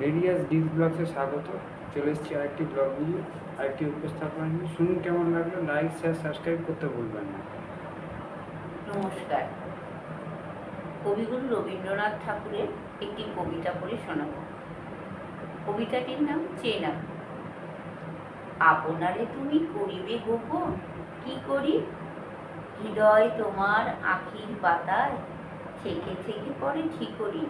Various dish ব্লগসে স্বাগত। চলে এসেছি আরেকটি ব্লগ নিয়ে, আরেকটি উপস্থাপনা নিয়ে। শুনুন কেমন লাগলো। লাইক, শেয়ার, সাবস্ক্রাইব করতে ভুলবেন না। নমস্কার। কবিগুরু রবীন্দ্রনাথ ঠাকুরের একটি কবিতা পড়ে শোনাব। কবিতাটির নাম চেনা। আপনারে তুমি করিবে গোপন, কি করি? হৃদয় তোমার আখির পাতায় থেকে থেকে পড়ে ঠিকরি।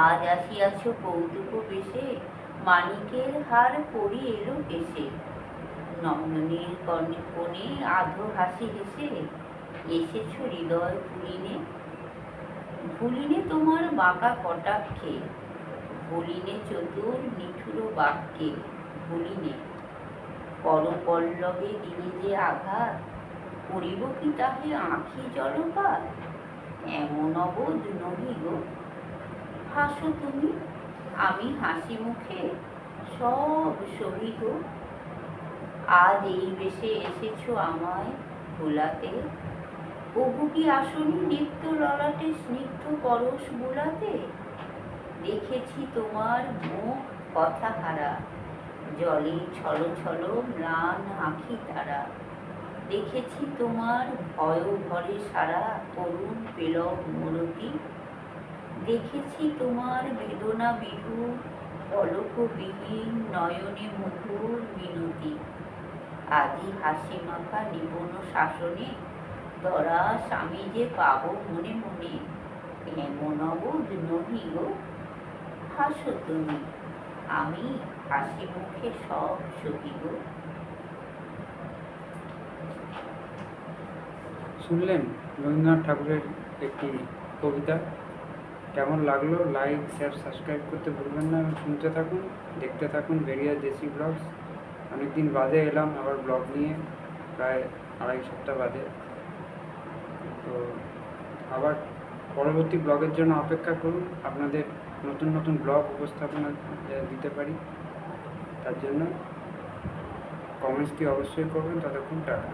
আজ আসিয়াছ কৌতুক বেশে, মানিকের হার পরি এলো কেশে। নন্দনীর কোণে আধো হাসি হেসে এসেছ হৃদয় ভুলিনে। ভুলিনে তোমার বাঁকা কটাক্ষে, ভুলিনে চতুর নিঠুর বাক্যে। ভুলিনে করপল্লবে দিনে যে আঘাত, করিব কি তাহে আঁখি জলপাত? এমন অবোধ নহি গো, হাসো তুমি, আমি হাসি মুখে সব সহি গো। আজ এই বেশে এসেছ আমায় ভোলাতে, প্রভু কি আসনি নিত্য ললাটে স্নিগ্ধ পরশ বুলাতে? দেখেছি তোমার মুখ কথা হারা, জলে ছল ছল ম্লান আঁখি তারা। দেখেছি তোমার ভয় ভরে সারা করুণ পেলব মূরতি। দেখেছি তোমার বেদনা বিহু পলকবিহীন নয়নে মধুর মিনতি। আজি হাসি মাখা নিপুণ শাসনে, তরা স্বামী যে পাব মনে মনে। এমন অবোধ নহি গো, হাসো তুমি, আমি হাসি মুখে সব সহি গো। শুনলেন রবীন্দ্রনাথ ঠাকুরের একটি কবিতা। কেমন লাগলো? লাইক, শেয়ার, সাবস্ক্রাইব করতে ভুলবেন না। শুনতে থাকুন, দেখতে থাকুন ভেরিয়াস দেশি ব্লগস। অনেকদিন বাদে এলাম আবার ব্লগ নিয়ে, প্রায় 2.5 সপ্তাহ বাদে। তো আবার পরবর্তী ব্লগের জন্য অপেক্ষা করুন। আপনাদের নতুন নতুন ব্লগ উপস্থাপনা দিতে পারি, তার জন্য কমেন্টসটি অবশ্যই করবেন। ততক্ষণ টাটা।